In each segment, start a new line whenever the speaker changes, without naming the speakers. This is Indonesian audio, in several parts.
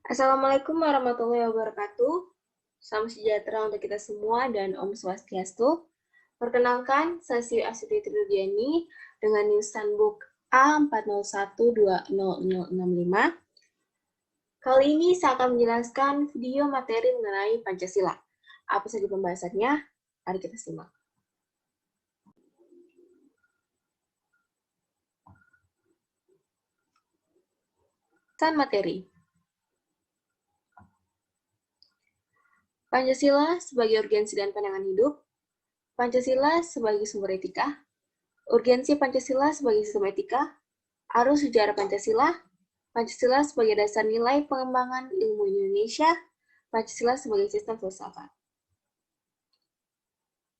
Assalamualaikum warahmatullahi wabarakatuh. Salam sejahtera untuk kita semua dan Om Swastiastu. Perkenalkan, saya Sri Astuti Tridiani dengan News Handbook A4012065. Kali ini saya akan menjelaskan video materi mengenai Pancasila. Apa saja pembahasannya? Mari kita simak. Pesan materi. Pancasila sebagai urgensi dan pandangan hidup, Pancasila sebagai sumber etika, urgensi Pancasila sebagai sistem etika, arus sejarah Pancasila, Pancasila sebagai dasar nilai pengembangan ilmu Indonesia, Pancasila sebagai sistem filsafat.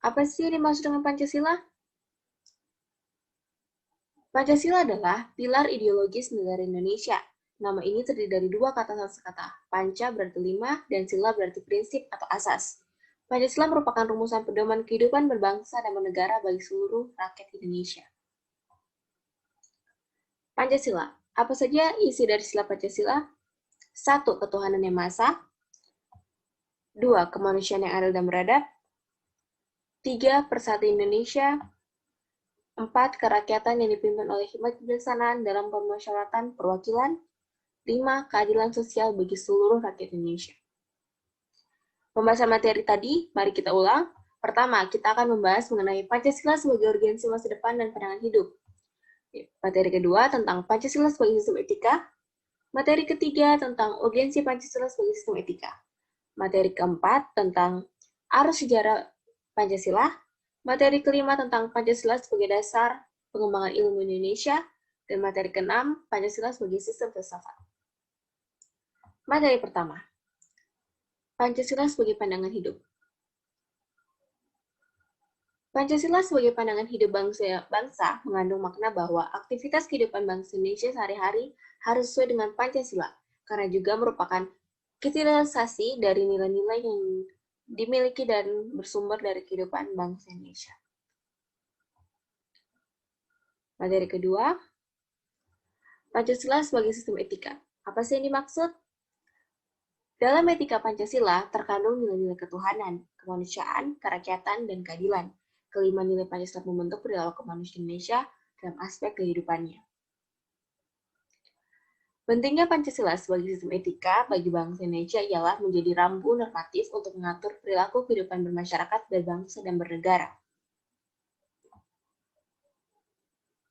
Apa sih yang dimaksud dengan Pancasila? Pancasila adalah pilar ideologis negara Indonesia. Nama ini terdiri dari dua kata Sanskerta, panca berarti lima, dan sila berarti prinsip atau asas. Pancasila merupakan rumusan pedoman kehidupan berbangsa dan bernegara bagi seluruh rakyat Indonesia. Pancasila. Apa saja isi dari sila Pancasila? 1. Ketuhanan yang Maha Esa. 2. Kemanusiaan yang adil dan beradab. 3. Persatuan Indonesia. 4. Kerakyatan yang dipimpin oleh hikmat kebijaksanaan dalam permusyawaratan perwakilan. 5. Keadilan sosial bagi seluruh rakyat Indonesia. Pembahasan materi tadi, mari kita ulang. Pertama, kita akan membahas mengenai Pancasila sebagai urgensi masa depan dan pandangan hidup. Materi kedua tentang Pancasila sebagai sistem etika. Materi ketiga tentang urgensi Pancasila sebagai sistem etika. Materi keempat tentang arus sejarah Pancasila. Materi kelima tentang Pancasila sebagai dasar pengembangan ilmu Indonesia. Dan materi keenam, Pancasila sebagai sistem filsafat. Materi pertama, Pancasila sebagai pandangan hidup. Pancasila sebagai pandangan hidup bangsa mengandung makna bahwa aktivitas kehidupan bangsa Indonesia sehari-hari harus sesuai dengan Pancasila, karena juga merupakan kristalisasi dari nilai-nilai yang dimiliki dan bersumber dari kehidupan bangsa Indonesia. Materi kedua, Pancasila sebagai sistem etika. Apa sih yang dimaksud? Dalam etika Pancasila terkandung nilai-nilai ketuhanan, kemanusiaan, kerakyatan, dan keadilan. Kelima nilai Pancasila membentuk perilaku manusia Indonesia dalam aspek kehidupannya. Pentingnya Pancasila sebagai sistem etika bagi bangsa Indonesia ialah menjadi rambu normatif untuk mengatur perilaku kehidupan bermasyarakat, berbangsa, dan bernegara.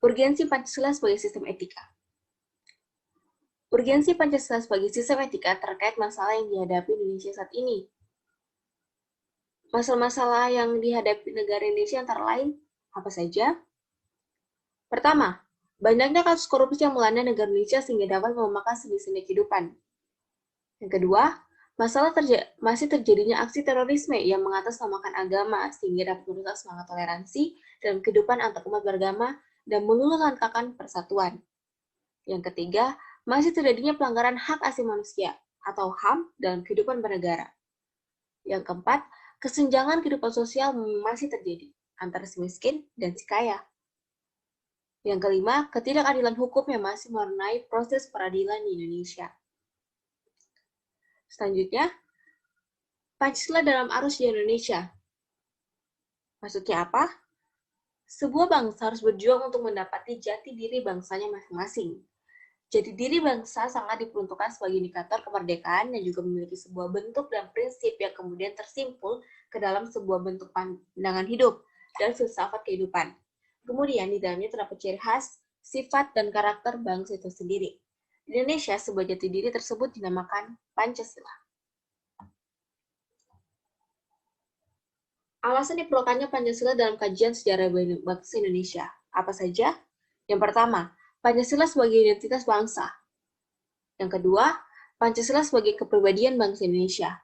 Urgensi Pancasila sebagai sistem etika. Urgensi Pancasila sebagai sistem etika terkait masalah yang dihadapi Indonesia saat ini. Masalah-masalah yang dihadapi negara Indonesia antara lain apa saja? Pertama, banyaknya kasus korupsi yang melanda negara Indonesia sehingga dapat memakan sendi-sendi kehidupan. Yang kedua, masih terjadinya aksi terorisme yang mengatasnamakan agama sehingga dapat merusak semangat toleransi dalam kehidupan antar umat beragama dan meluluhlantakkan persatuan. Yang ketiga, masih terjadinya pelanggaran hak asasi manusia atau HAM dalam kehidupan bernegara. Yang keempat, kesenjangan kehidupan sosial masih terjadi antara si miskin dan si kaya. Yang kelima, ketidakadilan hukum yang masih mewarnai proses peradilan di Indonesia. Selanjutnya, Pancasila dalam arus di Indonesia. Maksudnya apa? Sebuah bangsa harus berjuang untuk mendapati jati diri bangsanya masing-masing. Jati diri bangsa sangat diperuntukkan sebagai indikator kemerdekaan dan juga memiliki sebuah bentuk dan prinsip yang kemudian tersimpul ke dalam sebuah bentuk pandangan hidup dan filsafat kehidupan. Kemudian di dalamnya terdapat ciri khas, sifat, dan karakter bangsa itu sendiri. Di Indonesia, sebuah jati diri tersebut dinamakan Pancasila. Alasan diperlukannya Pancasila dalam kajian sejarah bangsa Indonesia. Apa saja? Yang pertama, Pancasila sebagai identitas bangsa. Yang kedua, Pancasila sebagai kepribadian bangsa Indonesia.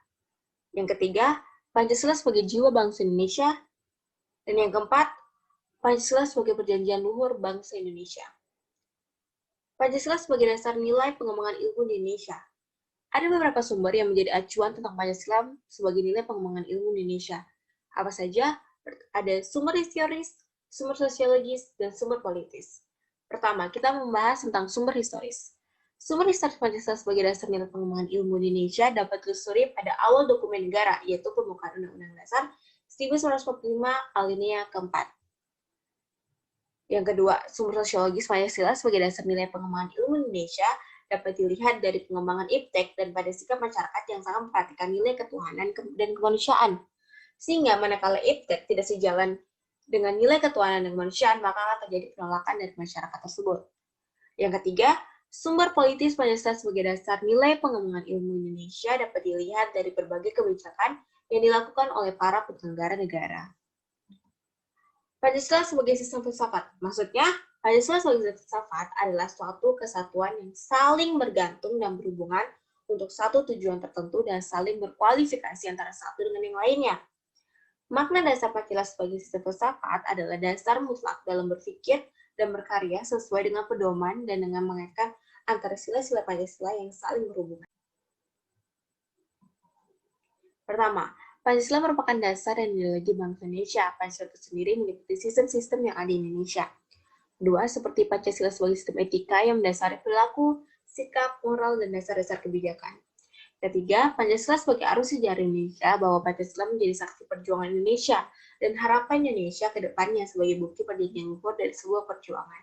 Yang ketiga, Pancasila sebagai jiwa bangsa Indonesia. Dan yang keempat, Pancasila sebagai perjanjian luhur bangsa Indonesia. Pancasila sebagai dasar nilai pengembangan ilmu di Indonesia. Ada beberapa sumber yang menjadi acuan tentang Pancasila sebagai nilai pengembangan ilmu di Indonesia. Apa saja? Ada sumber historis, sumber sosiologis, dan sumber politis. Pertama, kita membahas tentang sumber historis. Sumber historis Pancasila sebagai dasar nilai pengembangan ilmu Indonesia dapat ditelusuri pada awal dokumen negara, yaitu pembukaan Undang-Undang Dasar 1945 alinea keempat. Yang kedua, sumber sosiologis Pancasila sebagai dasar nilai pengembangan ilmu Indonesia dapat dilihat dari pengembangan iptek dan pada sikap masyarakat yang sangat memperhatikan nilai ketuhanan dan kemanusiaan. Sehingga manakala iptek tidak sejalan dengan nilai ketuhanan dan kemanusiaan, maka akan terjadi penolakan dari masyarakat tersebut. Yang ketiga, sumber politis Pancasila sebagai dasar nilai pengembangan ilmu Indonesia dapat dilihat dari berbagai kebijakan yang dilakukan oleh para penyelenggara negara. Pancasila sebagai sistem filsafat. Maksudnya, Pancasila sebagai sistem filsafat adalah suatu kesatuan yang saling bergantung dan berhubungan untuk satu tujuan tertentu dan saling berkualifikasi antara satu dengan yang lainnya. Makna dasar Pancasila sebagai sistem filsafat adalah dasar mutlak dalam berpikir dan berkarya sesuai dengan pedoman dan dengan mengaitkan antara sila-sila Pancasila yang saling berhubungan. Pertama, Pancasila merupakan dasar dan ideologi bangsa Indonesia. Pancasila itu sendiri mengikuti sistem-sistem yang ada di Indonesia. Kedua, seperti Pancasila sebagai sistem etika yang mendasari perilaku, sikap, moral, dan dasar-dasar kebijakan. Ketiga, Pancasila sebagai arus sejarah Indonesia bahwa Pancasila menjadi saksi perjuangan Indonesia dan harapan Indonesia ke depannya sebagai bukti perjanjian luhur dari sebuah perjuangan.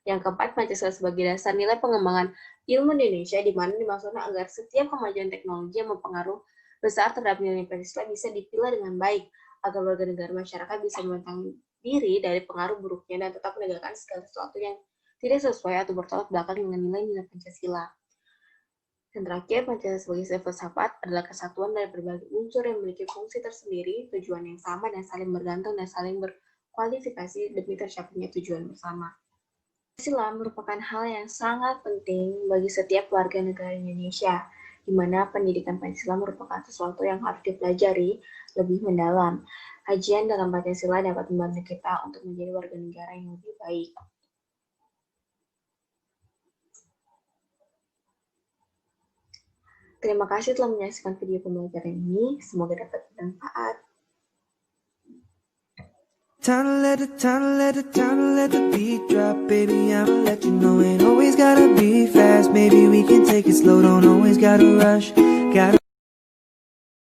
Yang keempat, Pancasila sebagai dasar nilai pengembangan ilmu Indonesia di mana dimaksudkan agar setiap kemajuan teknologi yang mempengaruhi besar terhadap nilai Pancasila bisa dipilah dengan baik agar warga negara masyarakat bisa membentang diri dari pengaruh buruknya dan tetap menegakkan segala sesuatu yang tidak sesuai atau bertolak belakang dengan nilai-nilai Pancasila. Dan terakhir, Pancasila sebagai sistem filsafat adalah kesatuan dari berbagai unsur yang memiliki fungsi tersendiri, tujuan yang sama, dan saling bergantung dan saling berkualifikasi demi tercapainya tujuan bersama. Pancasila merupakan hal yang sangat penting bagi setiap warga negara Indonesia, di mana pendidikan Pancasila merupakan sesuatu yang harus dipelajari lebih mendalam. Kajian dalam Pancasila dapat membantu kita untuk menjadi warga negara yang lebih baik. Terima kasih telah menyaksikan video pembelajaran ini. Semoga dapat bermanfaat. Time to let the beat drop, baby, I'ma let you know. Ain't always gotta be fast, maybe we can take it slow. Don't always gotta rush, gotta